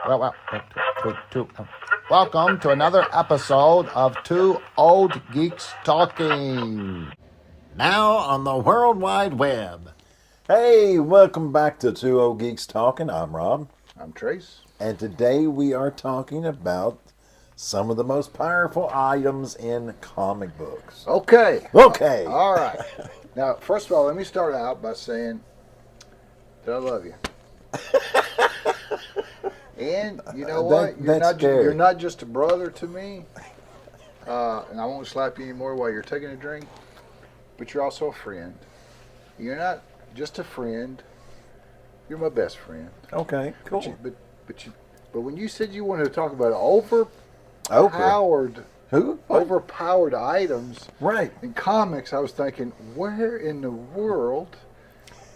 Well, welcome to another episode of Two Old Geeks Talking. Now on the World Wide Web. Hey, welcome back to Two Old Geeks Talking. I'm Rob. I'm Trace. And today we are talking about some of the most powerful items in comic books. Okay. Okay. All right. Now, first of all, let me start out by saying that I love you. And you know what? You're not just a brother to me, and I won't slap you anymore while you're taking a drink, but you're also a friend. You're not just a friend. You're my best friend. Okay, cool. But when you said you wanted to talk about overpowered items right in comics, I was thinking, where in the world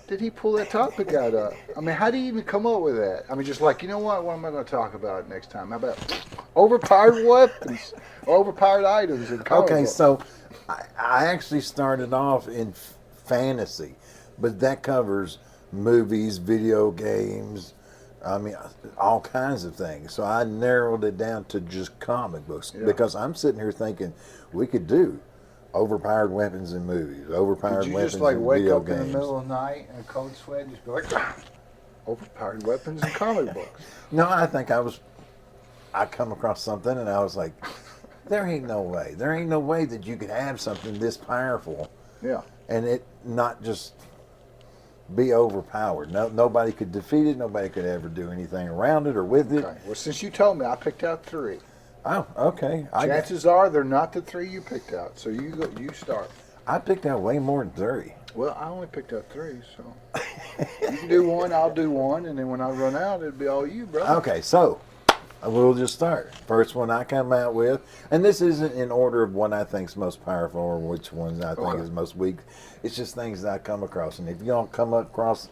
did he pull that topic out of? I mean, how do you even come up with that? I mean, just like, you know what am I going to talk about next time? How about overpowered weapons, overpowered items in comic books? So I actually started off in fantasy, but that covers movies, video games, I mean, all kinds of things. So I narrowed it down to just comic books because I'm sitting here thinking we could do overpowered weapons in movies, overpowered weapons in video games. Did you just like wake up in the middle of the night in a cold sweat and just be like, overpowered weapons in comic books? No, I think I come across something and I was like, there ain't no way. There ain't no way that you could have something this powerful. Yeah. And it not just be overpowered. Nobody could defeat it. Nobody could ever do anything around it or with it. Okay. Well, since you told me, I picked out 3. Oh, okay. Chances are they're not the 3 you picked out. So you start. I picked out way more than 3. Well, I only picked out 3, so you can do one, I'll do one, and then when I run out, it'll be all you, brother. Okay, so we'll just start. First one I come out with, and this isn't in order of what I think is most powerful or which ones I think is most weak. It's just things that I come across, and if you don't come across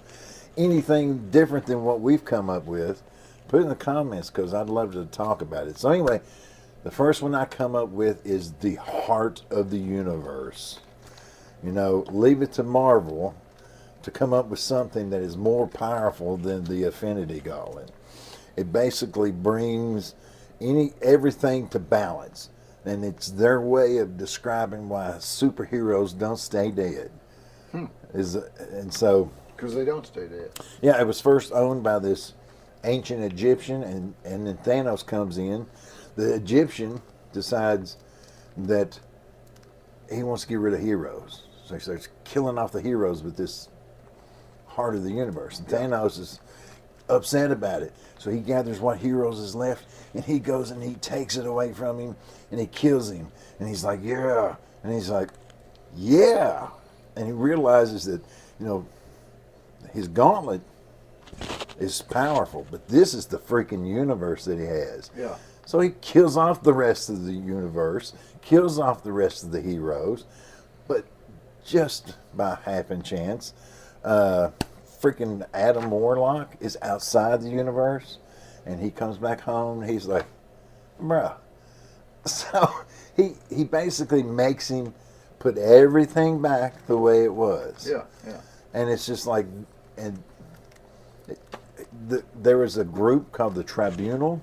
anything different than what we've come up with, put it in the comments because I'd love to talk about it. So anyway, the first one I come up with is the heart of the universe. You know, leave it to Marvel to come up with something that is more powerful than the Affinity Gauntlet. It basically brings everything to balance, and it's their way of describing why superheroes don't stay dead. And so, because they don't stay dead. Yeah, it was first owned by this ancient Egyptian, and then Thanos comes in. The Egyptian decides that he wants to get rid of heroes, so he starts killing off the heroes with this heart of the universe. And Thanos is upset about it, so he gathers what heroes is left, and he goes and he takes it away from him, and he kills him. And he's like, yeah, and he's like, yeah, and he realizes that, you know, his gauntlet is powerful, but this is the freaking universe that he has. Yeah. So he kills off the rest of the universe, kills off the rest of the heroes, but just by happen chance, freaking Adam Warlock is outside the universe, and he comes back home, and he's like, bruh. So he basically makes him put everything back the way it was. Yeah, yeah. And it's just like, there was a group called the Tribunal.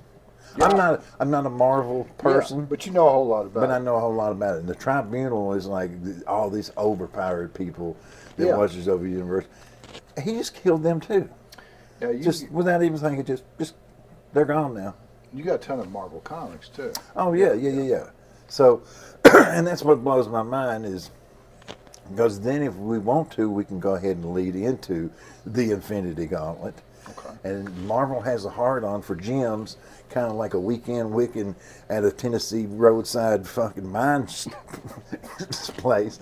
Yeah. I'm not a Marvel person, yeah, but you know a whole lot about it. But I know a whole lot about it. And the Tribunal is like all these overpowered people that watches over the universe. He just killed them too. Yeah, just without even thinking. Just they're gone now. You got a ton of Marvel comics too. Oh yeah. So, and that's what blows my mind is because then if we want to, we can go ahead and lead into the Infinity Gauntlet. Okay. And Marvel has a hard-on for gems, kind of like a weekend Wiccan at a Tennessee roadside fucking mine place.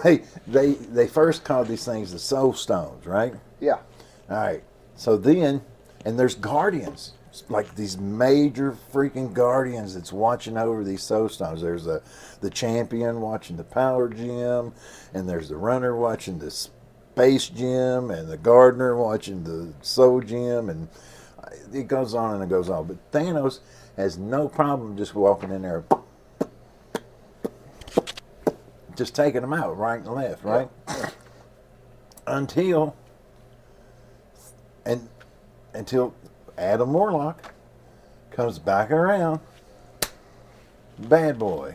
They first called these things the Soul Stones, right? Yeah. All right. So then, and there's guardians, like these major freaking guardians that's watching over these Soul Stones. There's the champion watching the power gem, and there's the runner watching the Space Gem, and the gardener watching the Soul Gem, and it goes on and it goes on. But Thanos has no problem just walking in there, just taking them out right and left, right? Yeah. Until Adam Warlock comes back around, bad boy,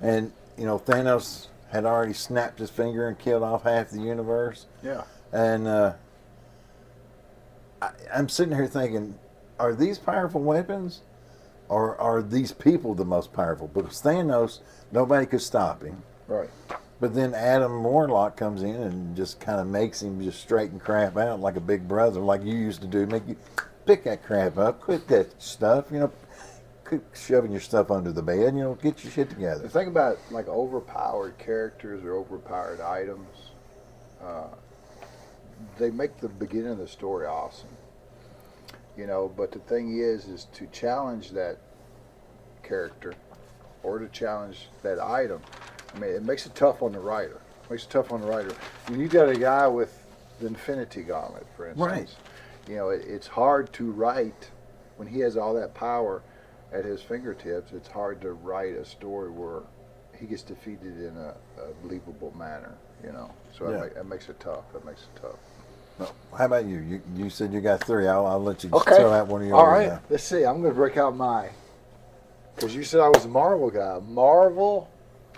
and Thanos had already snapped his finger and killed off half the universe. Yeah. And I'm sitting here thinking, are these powerful weapons, or are these people the most powerful? Because Thanos, nobody could stop him. Right. But then Adam Warlock comes in and just kind of makes him just straighten crap out like a big brother, like you used to do. Make you pick that crap up, quit that stuff, quit shoving your stuff under the bed, get your shit together. The thing about like overpowered characters or overpowered items, they make the beginning of the story awesome. But the thing is to challenge that character or to challenge that item. I mean, it makes it tough on the writer. When you got a guy with the Infinity Gauntlet, for instance, Right. It's hard to write when he has all that power at his fingertips. It's hard to write a story where he gets defeated in a believable manner. So Yeah. that makes it tough. Well, how about you? You said you got 3. I'll let you just Okay. tell out one of yours. All right. Now. Let's see. I'm going to break out mine because you said I was a Marvel guy. Marvel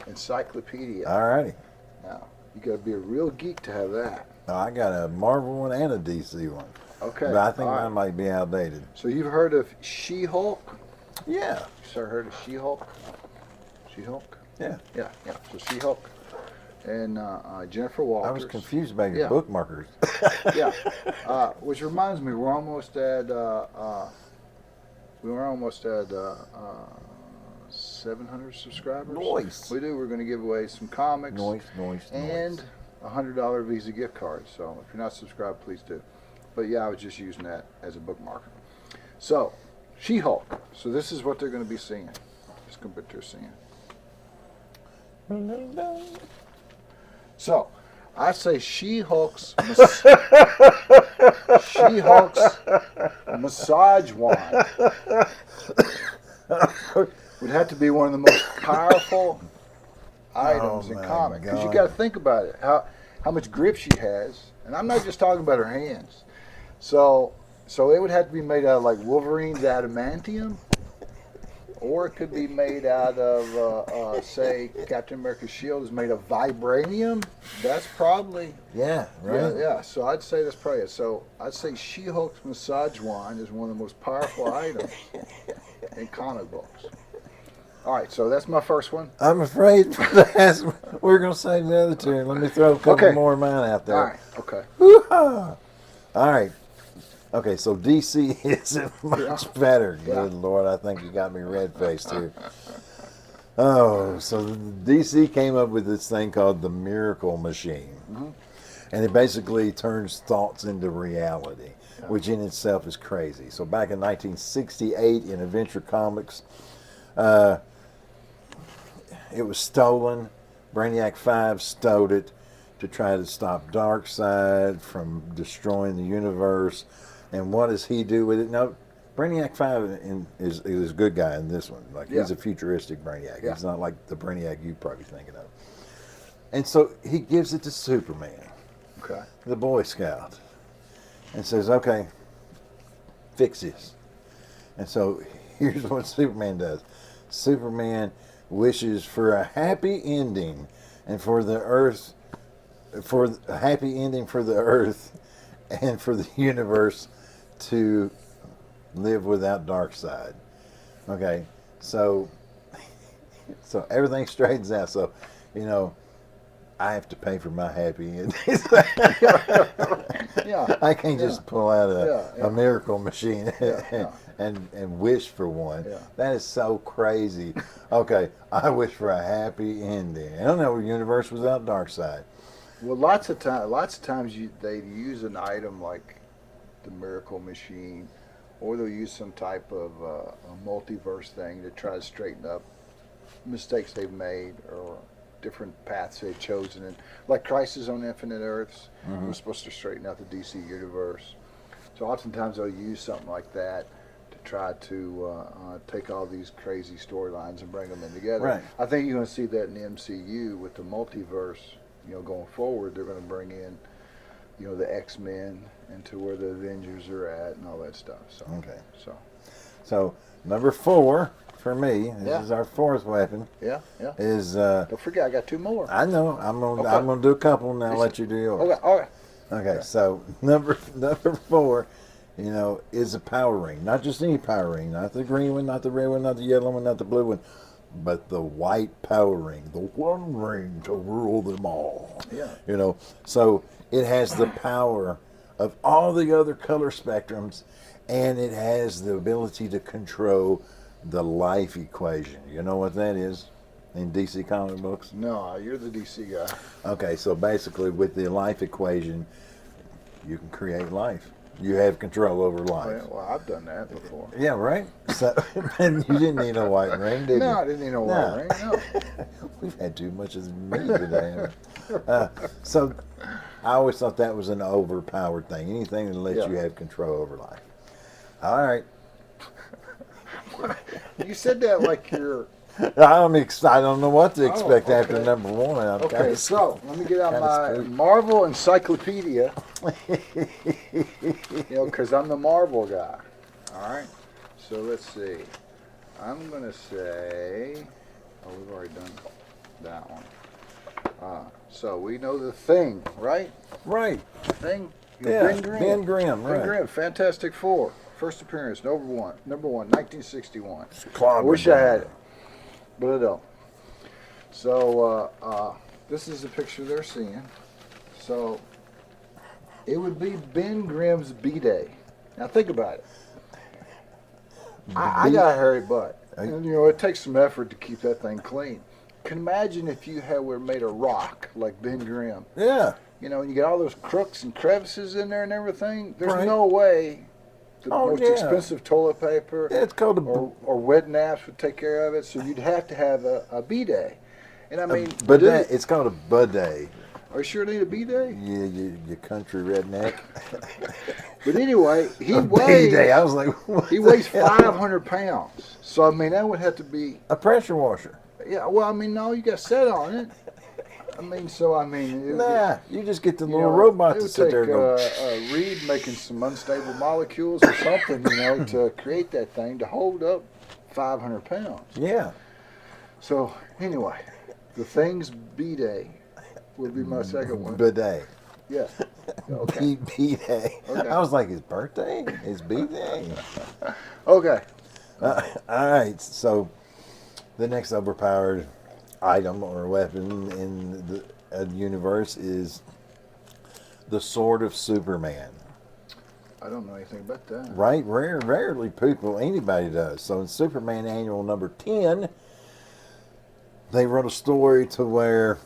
Encyclopedia. All righty. Now you got to be a real geek to have that. I got a Marvel one and a DC one. Okay. But I think all mine right. might be outdated. So you've heard of She-Hulk? Yeah. You sir heard of She-Hulk? She-Hulk? Yeah. Yeah. So She-Hulk and Jennifer Walters. I was confused by your Yeah. bookmarkers. Yeah. Which reminds me, we're almost at 700 subscribers. Nice. We do. We're going to give away some comics Noise. and a $100 Visa gift card. So if you're not subscribed, please do. But yeah, I was just using that as a bookmarker. So She-Hulk. So this is what they're going to be singing. Just going to put they're singing. So I say She-Hulk's massage wand would have to be one of the most powerful items in my comics. Because you God. got to think about it, how much grip she has, and I'm not just talking about her hands. So it would have to be made out of like Wolverine's adamantium, or it could be made out of, say, Captain America's shield is made of vibranium. That's probably Yeah, right. yeah. So I'd say that's probably it. So I'd say She-Hulk's massage wand is one of the most powerful items in comic books. All right, so that's my first one. I'm afraid for that. We're going to save the other 2. Let me throw a couple Okay. more of mine out there. All right, okay. Woo-ha! All right. Okay, so DC isn't much better. Yeah. Good Lord, I think you got me red-faced here. Oh, so DC came up with this thing called the Miracle Machine. Mm-hmm. And it basically turns thoughts into reality, which in itself is crazy. So back in 1968 in Adventure Comics, it was stolen. Brainiac 5 stole it to try to stop Darkseid from destroying the universe. And what does he do with it? Now, Brainiac 5 is a good guy in this one. Like, he's a futuristic Brainiac. Yeah. He's not like the Brainiac you're probably thinking of. And so he gives it to Superman, Okay. the Boy Scout, and says, okay, fix this. And so here's what Superman does. Superman wishes for a happy ending and for the Earth, for a happy ending for the Earth and for the universe to live without Darkseid. Okay, so everything straightens out. So, I have to pay for my happy ending. Yeah. I can't just pull out Yeah. a miracle machine Yeah. and wish for one. Yeah. That is so crazy. Okay, I wish for a happy ending. I don't know a universe without Darkseid. Well, lots of times they use an item like the Miracle Machine, or they'll use some type of a multiverse thing to try to straighten up mistakes they've made or different paths they've chosen. And like Crisis on Infinite Earths was supposed to straighten out the DC universe. So oftentimes they'll use something like that to try to take all these crazy storylines and bring them in together. Right. I think you're going to see that in the MCU with the multiverse. Going forward, they're going to bring in the X-Men into where the Avengers are at and all that stuff. So Okay. so So number 4 for me, this Yeah. is our 4th weapon, yeah. is Don't forget, I got 2 more. I know I'm Okay. gonna do a couple and I'll let you do yours. Okay. All right. Okay, so number 4, is a power ring. Not just any power ring, not the green one, not the red one, not the yellow one, not the blue one, but the white power ring, the one ring to rule them all. Yeah. So it has the power of all the other color spectrums, and it has the ability to control the life equation. You know what that is in DC comic books? No, you're the DC guy. Okay, so basically with the life equation, you can create life. You have control over Oh, life. yeah, well, I've done that before. Yeah, right? So, and you didn't need a white ring, did you? No, I didn't need no white ring. No. We've had too much of me today. So I always thought that was an overpowered thing. Anything that lets Yeah. you have control over life. All right. You said that like you're. I'm excited. I don't know what to expect okay. after number 1. I'm Okay, kinda so let me get out kinda my spooked. Marvel Encyclopedia. Because I'm the Marvel guy. All right. So let's see. I'm gonna say. Oh, we've already done that one. So we know the Thing, right? Right. Thing. Yeah. Ben Grimm. Ben Grimm, right. Ben Grimm, Fantastic Four. First appearance, number one, 1961. I Clobbered wish I down. had it, but I don't. So this is the picture they're seeing. So it would be Ben Grimm's B-Day. Now think about it. I got a hairy butt, and it takes some effort to keep that thing clean. Can imagine if you were made of rock like Ben Grimm. Yeah. And you get all those crooks and crevices in there and everything. There's Right. no way the most yeah. expensive toilet paper Yeah, it's called a or wet naps would take care of it. So you'd have to have a B-Day. And I mean, bidet. It's called a bidet. are you sure they need a B-Day? Yeah, you country redneck. But anyway, he B-day. weighs I was like, what he the weighs hell? 500 pounds. So I mean, that would have to be A pressure washer. yeah. Well, I mean, no, you got set on it. Nah, you just get the You little know, robot it to would sit there take and go. a reed making some unstable molecules or something, to create that thing to hold up 500 pounds. Yeah. So anyway, the Thing's B-Day would be my second one. Bidet. Yeah. Okay. B-day. Okay. I was like, his birthday? His B-day? Okay. All right, so the next overpowered item or weapon in the universe is the Sword of Superman. I don't know anything about that. Right? Rarely anybody does. So in Superman Annual number 10, they wrote a story to where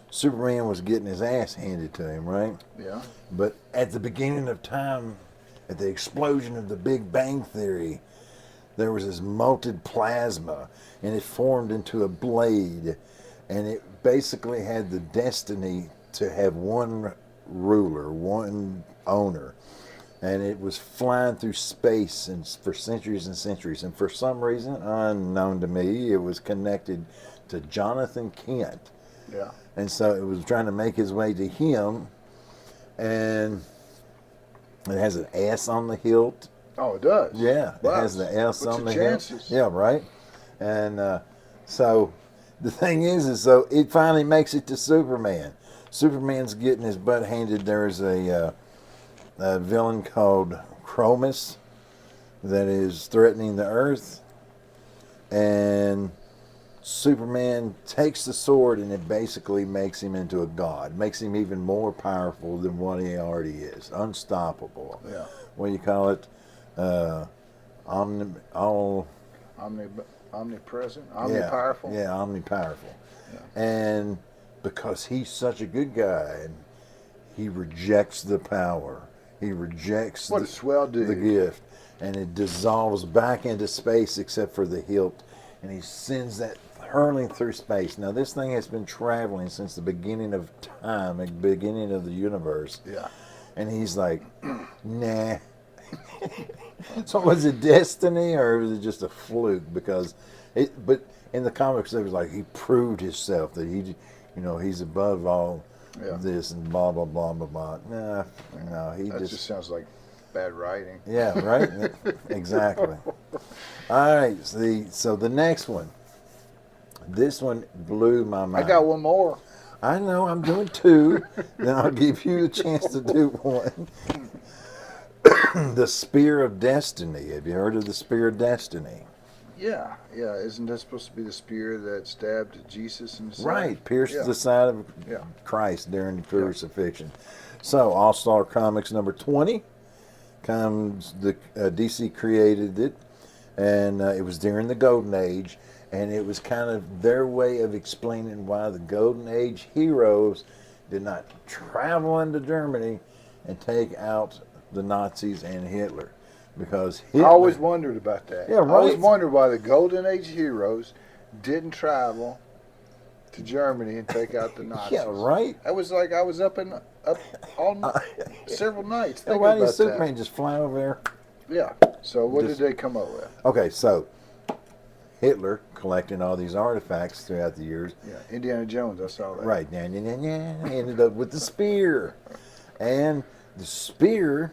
Superman was getting his ass handed to him, right? Yeah. But at the beginning of time, at the explosion of the Big Bang Theory, there was this molten plasma, and it formed into a blade, and it basically had the destiny to have one ruler, one owner, and it was flying through space and for centuries and centuries, and for some reason unknown to me, it was connected to Jonathan Kent, Yeah. and so it was trying to make his way to him, and it has an S on the hilt. Oh, it does. Yeah, Wow. it has the S What's on the the hilt. chances? Yeah, right. And so the thing is so it finally makes it to Superman. Superman's getting his butt handed. There's a villain called Chromus that is threatening the Earth, and Superman takes the sword and it basically makes him into a god, makes him even more powerful than what he already is, unstoppable. Yeah. What do you call it? Omnipresent, omnipowerful. Yeah, omnipowerful. Yeah. And because he's such a good guy, and he rejects the power, he rejects What a swell dude. the gift, and it dissolves back into space except for the hilt, and he sends that hurling through space. Now this thing has been traveling since the beginning of time, the beginning of the universe. Yeah. And he's like, nah. So was it destiny or was it just a fluke? Because but in the comics it was like he proved himself that he's above all Yeah. this and blah blah blah blah blah. Nah, no, he That just just sounds like bad writing. yeah, right, exactly. All right, so the next one, this one blew my mind. I got one more. I know I'm doing two, then I'll give you a chance to do one. The Spear of Destiny. Have you heard of the Spear of Destiny? Yeah, yeah. Isn't that supposed to be the spear that stabbed Jesus in the side? Right, pierced Yeah. the side of Yeah. Christ during the crucifixion. So, All Star Comics number 20 comes. The DC created it, and it was during the Golden Age, and it was kind of their way of explaining why the Golden Age heroes did not travel into Germany and take out the Nazis and Hitler, because Hitler. I always wondered about that. Yeah, I always right. wondered why the Golden Age heroes didn't travel to Germany and take out the Nazis. Yeah, right. I was like, I was up all several nights Yeah, thinking why didn't about Superman just fly over there? that. Yeah. So what Just- did they come up with? Okay, so Hitler collecting all these artifacts throughout the years. Yeah, Indiana Jones. I saw that. Right, ended up with the spear. And the spear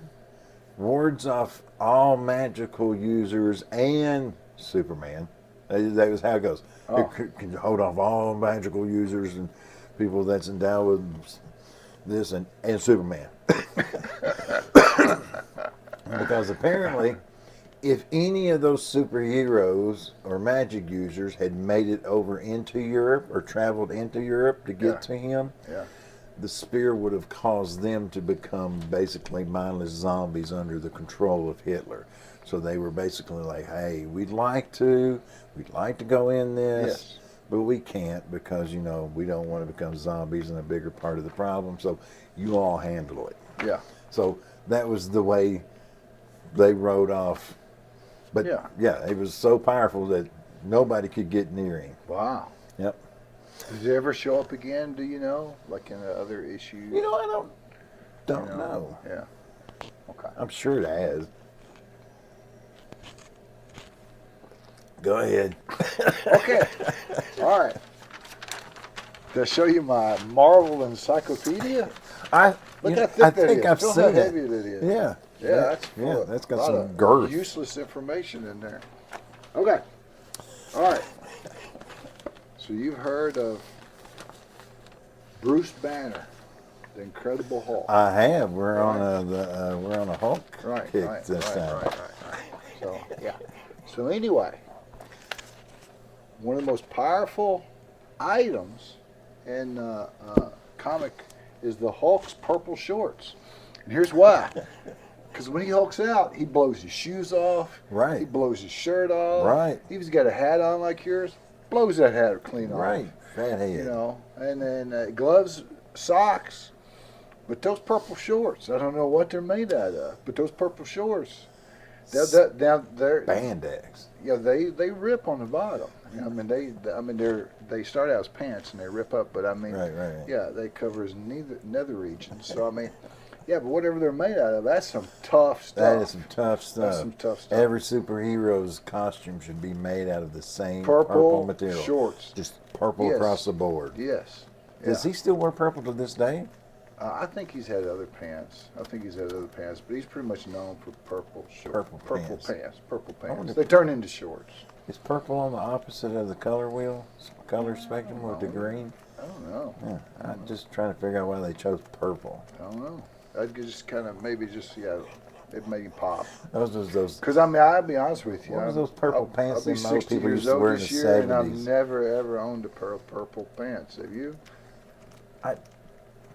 wards off all magical users and Superman. That was how it goes. Oh. It can hold off all magical users and people that's endowed with this and Superman. Because apparently, if any of those superheroes or magic users had made it over into Europe or traveled into Europe to get Yeah. to him, Yeah. the spear would have caused them to become basically mindless zombies under the control of Hitler. So they were basically like, hey, we'd like to go in this, Yes. but we can't because, we don't want to become zombies and a bigger part of the problem. So you all handle it. Yeah. So that was the way they rode off. But Yeah. it was so powerful that nobody could get near him. Wow. Yep. Did it ever show up again? Do you know, like in the other issues? I don't know. Yeah. Okay. I'm sure it has. Go ahead. Okay. All right. Did I show you my Marvel encyclopedia? Look how thick I that think is. I've Feel seen how it. heavy it is. Yeah. Yeah, that's that's got a lot some of girth. useless information in there. Okay. All right. So you've heard of Bruce Banner, the Incredible Hulk. I have. We're on a Hulk kick this time. Right. So yeah. So anyway, one of the most powerful items in comic is the Hulk's purple shorts, and here's why. Because when he hulks out, he blows his shoes off. Right. He blows his shirt off. Right. If he's got a hat on like yours, blows that hat clean off. Right. Fat head. And then gloves, socks. But those purple shorts, I don't know what they're made out of, but those purple shorts, they're Spandex. yeah, they rip on the bottom. They start out as pants and they rip up, but Right. yeah, they cover his nether regions. So yeah, but whatever they're made out of, that's some tough stuff. That is some tough stuff. That's some tough stuff. Every superhero's costume should be made out of the same purple material. Shorts. Just purple Yes. across the board. Yes. Does he still wear purple to this day? I think he's had other pants. But he's pretty much known for purple shorts. Purple pants. Purple wonder pants. if- They turn into shorts. Is purple on the opposite of the color wheel, color spectrum with the green? I don't know. Yeah, I'm just trying to figure out why they chose purple. I don't know. I'd just kind of it made him pop. Those. Because I'll be honest with you. What was those purple pants I'll be them old 60 people years used to old wear in this the year, and I've 70s? never ever owned a pair of purple pants. Have you? I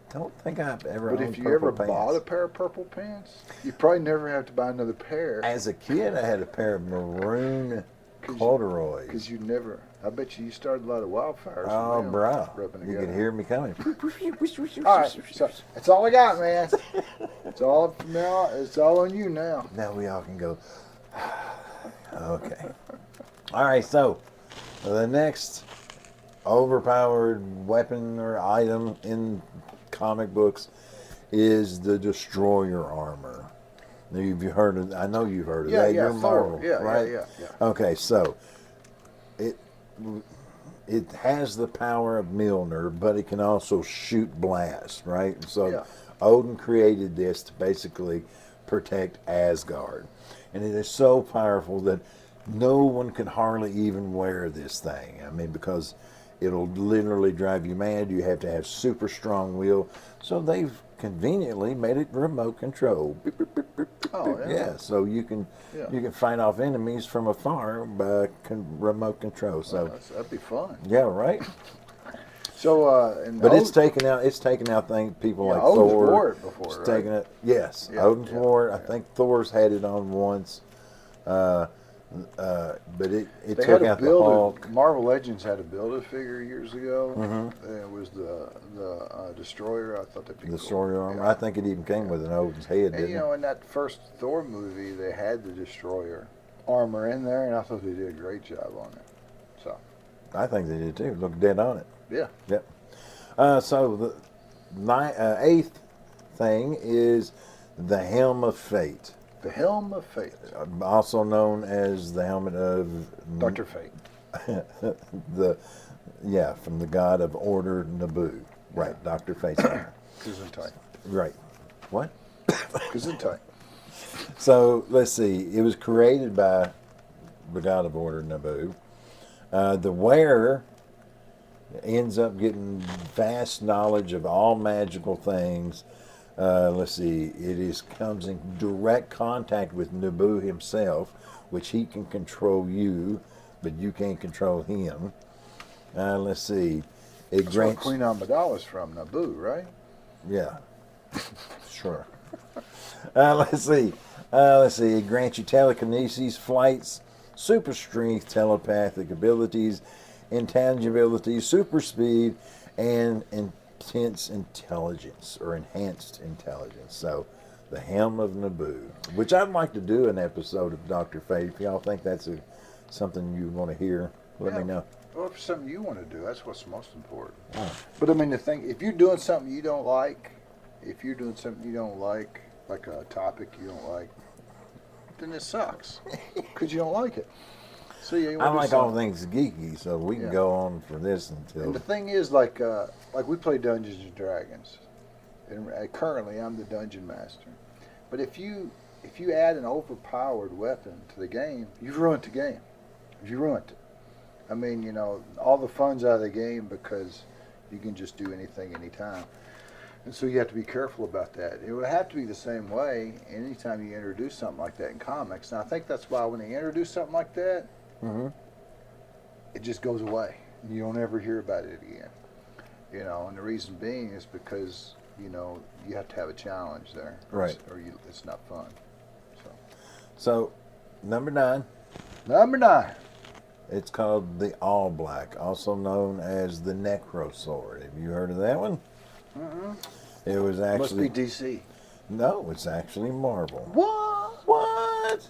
don't think I've ever But owned if you purple ever pants. bought a pair of purple pants, you probably never have to buy another pair. As a kid, I had a pair of maroon 'Cause corduroys. Because you never. I bet you started a lot of wildfires. Oh, from them bro. rubbing You together. could hear me coming. All right, so that's all I got, man. It's all from now. It's all on you now. Now we all can go. Okay. All right, so the next overpowered weapon or item in comic books is the Destroyer armor. Now, you've heard of? I know you've heard of that. You're Thor. Marvel, Yeah, right? yeah. Okay, so it has the power of Mjolnir, but it can also shoot blast, right? So Yeah. Odin created this to basically protect Asgard. And it is so powerful that no one can hardly even wear this thing. I mean, because it'll literally drive you mad. You have to have super strong will. So they've conveniently made it remote control. Beep, beep, beep, beep, beep, Oh, beep. yeah. Yeah, so you can Yeah. fight off enemies from afar by remote control. So That'd be fun. yeah, right. So, and But it's taken out people like Odin's Thor. wore it before, It's right? taken it. Yes, Yeah, Odin's yeah, wore it. I yeah. think Thor's had it on once. But it They took had to out the build Hulk. Marvel Legends had to build a figure years ago. Mm-hmm. And it was the Destroyer. I thought that'd be The cool. story armor. Yeah. I think it even came with an Odin's head, And didn't you know, in that first Thor movie, they had the Destroyer armor in there, and I thought they did a great job on it. So, it? I think they did too. Look dead on it. yeah. Yep. So the eighth thing is the Helm of Fate, The Helm of Fate. also known as the helmet of Dr. Fate. from the god of order Naboo. Right, Dr. Fate's helmet. Gesundheit. Right. What? Gesundheit. So let's see. It was created by the god of order Naboo. The wearer ends up getting vast knowledge of all magical things. Let's see. Comes in direct contact with Naboo himself, which he can control you, but you can't control him. Let's see. It That's where grants. Queen Amidala's from, Naboo, right? Yeah. Sure. Let's see. Let's see. It grants you telekinesis, flights, super strength, telepathic abilities, intangibility, super speed, and intense intelligence or enhanced intelligence. So, the Helm of Naboo, which I'd like to do an episode of Dr. Fate. If y'all think that's something you want to hear, let me know. Well, if it's something you want to do, that's what's most important. Oh. But I mean, the thing, if you're doing something you don't like, like a topic you don't like, then it sucks because you don't like it. So yeah, you I wanna do like all something. things geeky, so we can Yeah. go on for this until. And the thing is, like we play Dungeons and Dragons, and currently I'm the dungeon master. But if you add an overpowered weapon to the game, you've ruined the game. You ruined it. I mean, you know, all the fun's out of the game because you can just do anything, anytime. And so you have to be careful about that. It would have to be the same way anytime you introduce something like that in comics. And I think that's why when they introduce something like that, Mm-hmm. it just goes away. You don't ever hear about it again. You know, and the reason being is because, you know, you have to have a challenge there. Right. Or it's not fun. So, number 9. Number 9. It's called the All Black, also known as the Necro Sword. Have you heard of that one? Mm-hmm. It was Must actually be DC. no, it's actually Marvel. What? What?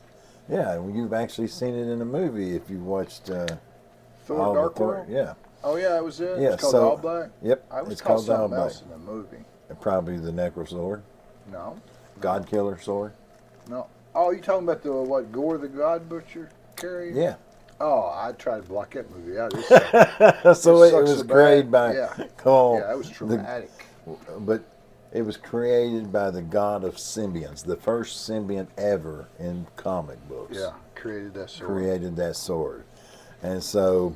Yeah, well, you've actually seen it in a movie if you watched Thor all the Dark Thor. World? Yeah, Oh yeah, it was it. Yeah, It's called so- All Black. yep. I was it's called called the All something Black. else in the movie. Probably the Necro Sword, No. God Killer Sword. No. Oh, you talking about the what? Gore the God Butcher carried? Yeah. Oh, I tried to block that movie out. It sucked. So it sucks was so bad. created by Yeah. called Yeah, it was traumatic. but it was created by the god of symbionts, the first symbiont ever in comic books. Yeah, created that sword. Created that sword, and so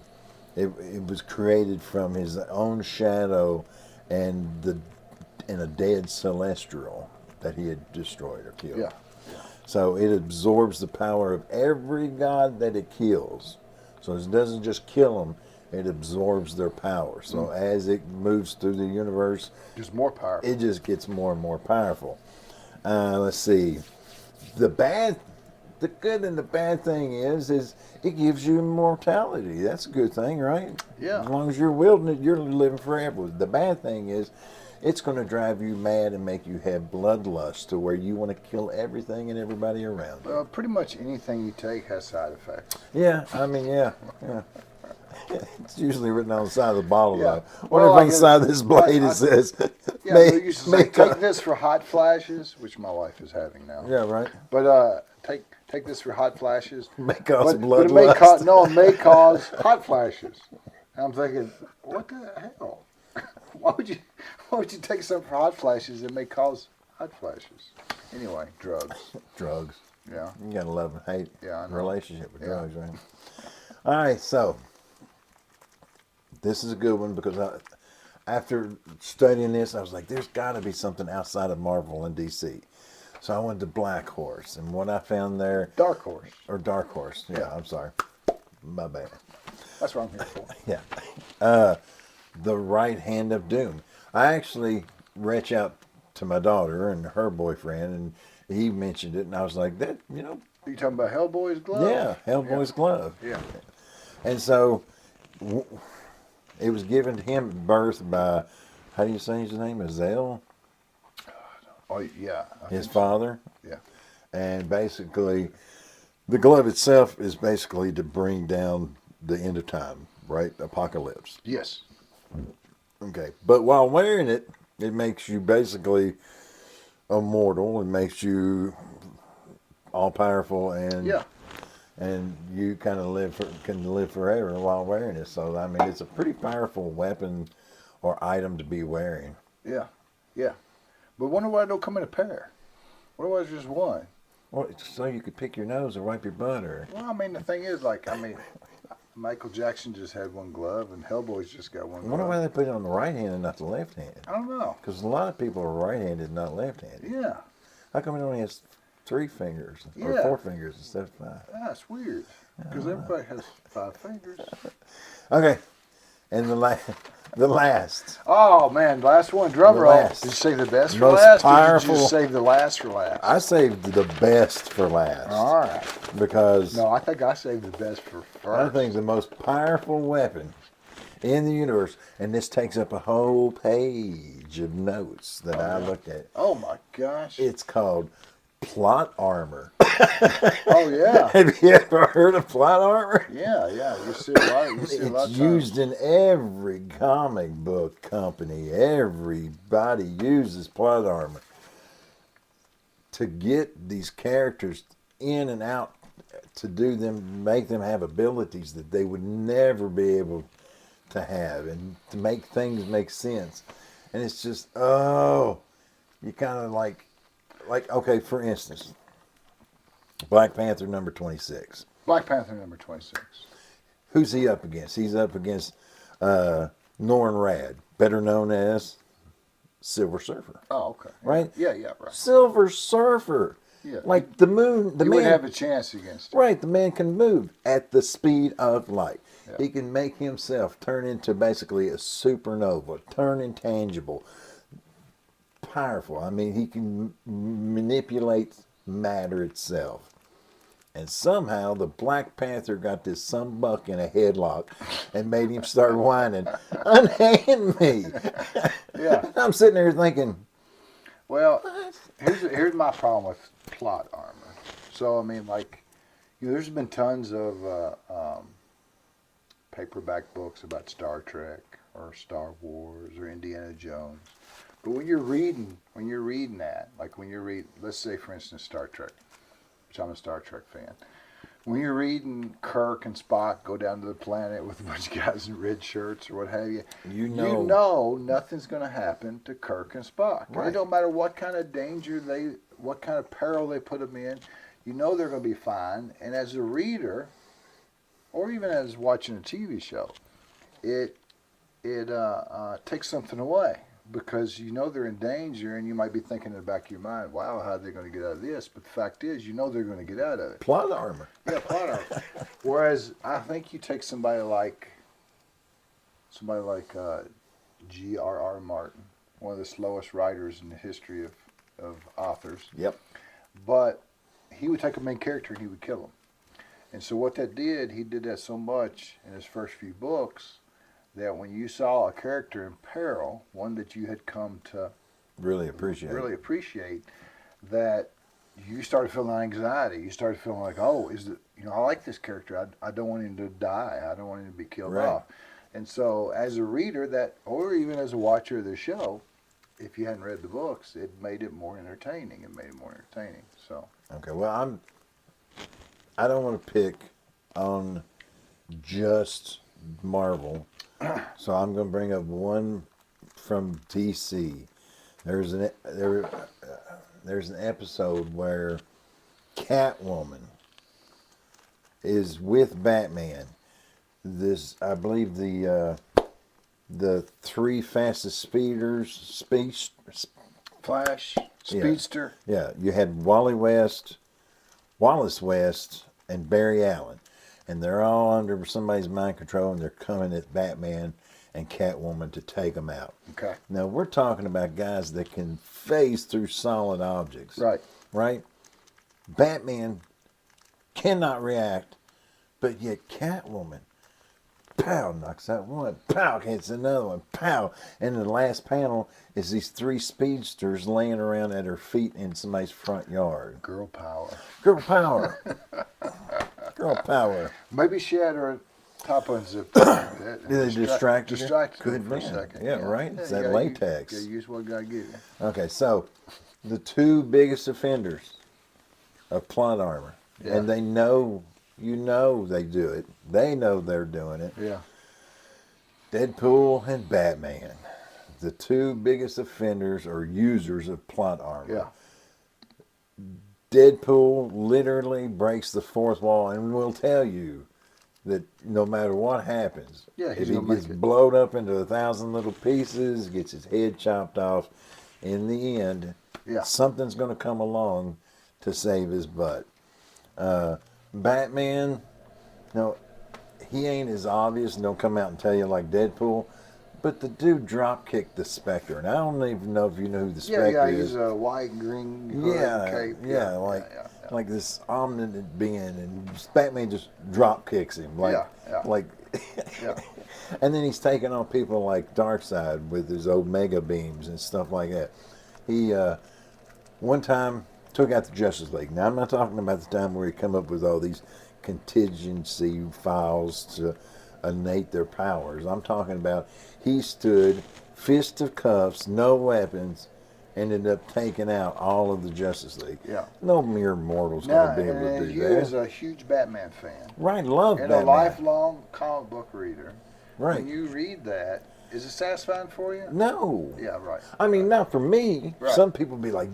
it was created from his own shadow and a dead celestial that he had destroyed or killed. Yeah. So it absorbs the power of every god that it kills. So it doesn't just kill them, it absorbs their power. So as it moves through the universe, Just more powerful. it just gets more and more powerful. Let's see. The good and the bad thing is it gives you immortality. That's a good thing, right? Yeah. As long as you're wielding it, you're living forever. The bad thing is it's going to drive you mad and make you have bloodlust to where you want to kill everything and everybody around you. Well, pretty much anything you take has side effects. Yeah, I mean, yeah. It's usually written on the side of the bottle, Yeah. though. What Well, if like on the side of this blade I- it says, Yeah, may, they used to may say, take this for hot flashes, which my wife is having now. Yeah, right. But take this for hot flashes. May cause But it may bloodlust. it may cause hot flashes. I'm thinking, what the hell? Why would you take some for hot flashes that may cause hot flashes? Anyway, drugs. Drugs. Yeah. You got a love and hate Yeah, I know. relationship with Yeah. drugs, right? All right, so this is a good one because after studying this, I was like, there's got to be something outside of Marvel and DC. So I went to Black Horse, and what I found there, Dark Horse. or Dark Horse, yeah, Yeah. I'm sorry, my bad. That's what I'm here for. Yeah, The Right Hand of Doom. I actually reached out to my daughter and her boyfriend, and he mentioned it, and I was like, that, You talking about Hellboy's glove? yeah, Hellboy's glove. Yeah. And so it was given to him at birth by, how do you say his name? Azael? Oh yeah. His father. So. Yeah. And basically, the glove itself is basically to bring down the end of time, right? Apocalypse. Yes. Okay. But while wearing it, it makes you basically immortal. It makes you all powerful, and Yeah. and you kind of can live forever while wearing it. So I mean, it's a pretty powerful weapon or item to be wearing. Yeah. Yeah. But wonder why it don't come in a pair. What why it's just one? Well, so you could pick your nose or wipe your butt, or Well, I mean, the thing is, Michael Jackson just had one glove, and Hellboy's just got one I wonder why glove. they put it on the right hand and not the left hand. I don't know. Because a lot of people are right-handed, not left-handed. Yeah. How come it only has 3 fingers or Yeah. 4 fingers instead of 5? That's weird. Because everybody has 5 fingers. Okay, and the last. Oh man, last one, drum The roll. last. Did you save the best for Most last, or did you powerful- just save the last for last? I saved the best for last All right. because No, I think I saved the best for first. I think the most powerful weapon in the universe, and this takes up a whole page of notes that I looked at. Oh my gosh. It's called plot armor. Oh yeah. Have you ever heard of plot armor? Yeah, yeah. You see a lot. You see a lot It's of used in every comic book company. Everybody uses plot armor to get these characters in and out, to do them, make them have abilities that they would never be able to have, and to make things make sense. And it's just, you kind of like, okay, for instance, Black Panther number 26. Black Panther number 26. Who's he up against? He's up against Norrin Rad, better known as Silver Surfer. Oh, okay. Right? Yeah, yeah, right. Silver Surfer. Yeah. Like the moon, the You man. would have a chance against him. Right, the man can move at the speed of light. Yeah. He can make himself turn into basically a supernova, turn intangible, powerful. I mean, he can manipulate matter itself. And somehow the Black Panther got this buck in a headlock and made him start whining, "Unhand me!" Yeah. I'm sitting there thinking, Well, here's my problem with plot armor. So I mean, like, there's been tons of paperback books about Star Trek or Star Wars or Indiana Jones. But when you're reading that, like when you're reading, let's say for instance Star Trek, which I'm a Star Trek fan. When you're reading Kirk and Spock go down to the planet with a bunch of guys in red shirts or what have you, you you know nothing's going to happen to Kirk and Spock. Right. It don't matter what kind of danger what kind of peril they put them in. You know they're going to be fine. And as a reader, or even as watching a TV show, it takes something away, because you know they're in danger, and you might be thinking in the back of your mind, "Wow, how are they going to get out of this?" But the fact is, you know they're going to get out of it. plot armor. Yeah, plot armor. Whereas I think you take somebody like G.R.R. Martin, one of the slowest writers in the history of authors. Yep. But he would take a main character and he would kill him. And so what that did, he did that so much in his first few books that when you saw a character in peril, one that you had come to Really appreciate. that you started feeling anxiety. You started feeling like, oh, I like this character. I don't want him to die. I don't want him to be killed Right. off. And so as a reader, or even as a watcher of the show, if you hadn't read the books, it made it more entertaining. So Okay, well, I don't want to pick on just Marvel, so I'm going to bring up one from DC. There's an episode where Catwoman is with Batman. I believe the three fastest Flash, Speedster. Yeah, you had Wallace West, and Barry Allen, and they're all under somebody's mind control, and they're coming at Batman and Catwoman to take them out. Okay. Now we're talking about guys that can phase through solid objects. Right. Right. Batman cannot react, but yet Catwoman, pow, knocks out one, pow, hits another one, pow. And the last panel is these three speedsters laying around at her feet in somebody's front yard. Girl power. Girl power. Girl power. Maybe she had her top unzipped. Did they distract her? Distracted her Good for a man. second. Yeah, right? It's that latex. You use what God give you. Okay, so the two biggest offenders of plot armor, and they know, they do it. They know they're doing it. Yeah. Deadpool and Batman, the two biggest offenders or users of plot armor. Yeah. Deadpool literally breaks the fourth wall and will tell you that no matter what happens, if he gets blown up into 1,000 little pieces, gets his head chopped off, in the end, something's going to come along to save his butt. Batman, no, he ain't as obvious and don't come out and tell you like Deadpool, but the dude drop kicked the Spectre, and I don't even know if you know who the Spectre is. He's a white, green cape. Like this omnipotent being, and Batman just drop kicks him, and then he's taking on people like Darkseid with his Omega beams and stuff like that. He one time took out the Justice League. Now I'm not talking about the time where he come up with all these contingency files to innate their powers. I'm talking about he stood fist of cuffs, no weapons, ended up taking out all of the Justice League. Yeah. No mere mortal's going to be able to do you that. as a huge Batman fan. Right, love and Batman. And a lifelong comic book reader. Right. When you read that, is it satisfying for you? No. Yeah, right. I mean, not for me. Right. Some people be like,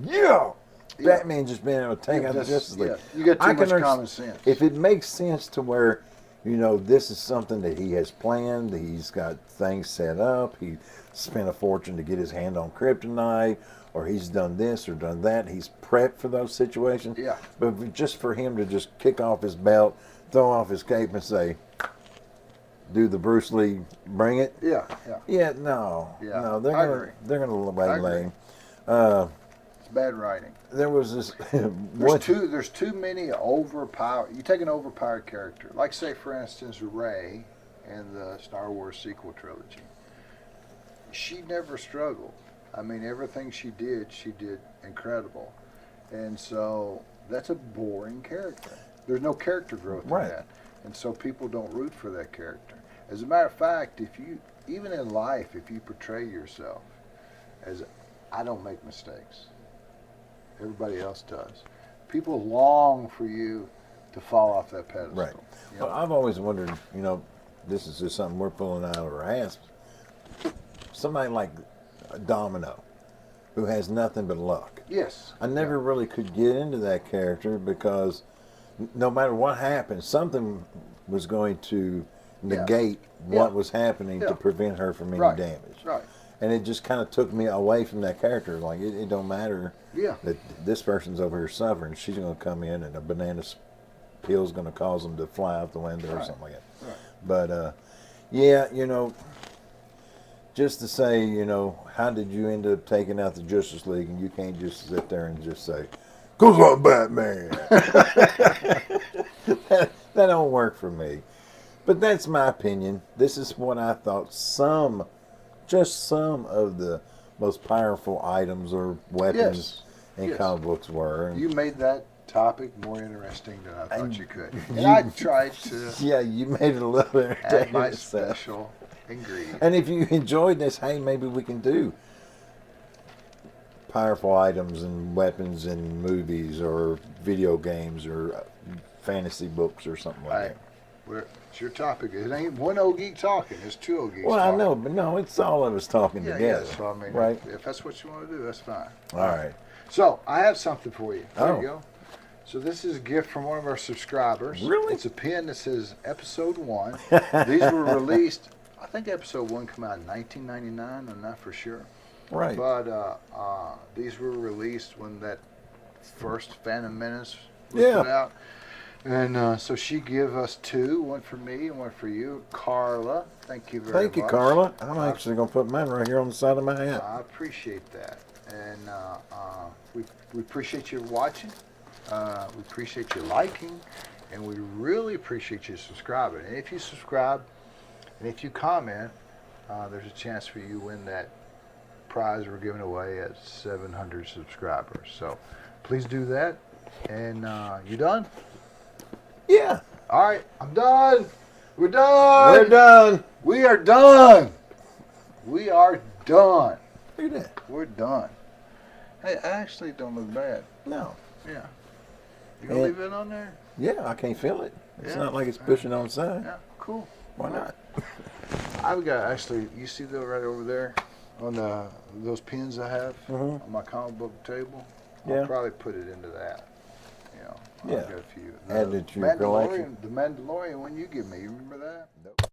Batman just being able to take out the Justice League. Yeah. You got too much common sense. If it makes sense to where, this is something that he has planned, he's got things set up, he spent a fortune to get his hand on kryptonite, or he's done this or done that, he's prepped for those situations. Yeah. But just for him to just kick off his belt, throw off his cape and say, do the Bruce Lee, bring it? Yeah. No, they're gonna waylay him. It's bad writing. There was this. There's too many overpowered. You take an overpowered character, like say for instance Rey in the Star Wars sequel trilogy. She never struggled. I mean, everything she did incredible, and so that's a boring character. There's no character growth in that, and so people don't root for that character. As a matter of fact, even in life, if you portray yourself as, I don't make mistakes. Everybody else does. People long for you to fall off that pedestal. Right. Well, I've always wondered, this is just something we're pulling out of our ass. Somebody like Domino, who has nothing but luck. Yes. I never really could get into that character because no matter what happened, something was going to negate what was happening to prevent her from any damage. Right. And it just kind of took me away from that character. Like, it don't matter that this person's over here suffering. She's going to come in and a banana peel's going to cause them to fly out the window or something like that. Right. But, just to say, how did you end up taking out the Justice League? And you can't just sit there and just say, "'Cause I'm Batman." that don't work for me. But that's my opinion. This is what I thought just some of the most powerful items or weapons in comic books were. You made that topic more interesting than I thought you could. And I tried to you made it a little entertaining. Add my special ingredient. And if you enjoyed this, hey, maybe we can do powerful items and weapons in movies or video games or fantasy books or something like that. It's your topic. It ain't one old geek talking. It's two old geeks Well, talking. I know, but no, it's all of us talking Yeah, together. yeah. So, I mean, right? if that's what you want to do, that's fine. All right. So, I have something for you. There Oh. you go. So, this is a gift from one of our subscribers. Really? It's a pin that says Episode 1. These were released, I think Episode 1 came out in 1999. I'm not for sure. Right. But these were released when that first Phantom Menace was Yeah. put out. And so she gave us two, one for me and one for you. Carla, thank you very much. Thank you, Carla. I'm actually going to put mine right here on the side of my hat. I appreciate that. And we appreciate you watching. We appreciate you liking. And we really appreciate you subscribing. And if you subscribe and if you comment, there's a chance for you to win that prize we're giving away at 700 subscribers. So please do that. And you done? Yeah. All right, I'm done. We're done. We're done. We are done. We are done. Look at that. We're done. Hey, I actually don't look bad. No. Yeah. You gonna leave it on there? Yeah, I can't feel it. It's Yeah. not like it's pushing on the side. Yeah, cool. Why not? I've got actually. You see that right over there on those pins I have on my comic book table. Yeah. I'll probably put it into that. You know. Yeah. I've got a few. Add it to your collection. The Mandalorian one you give me. You remember that? Nope.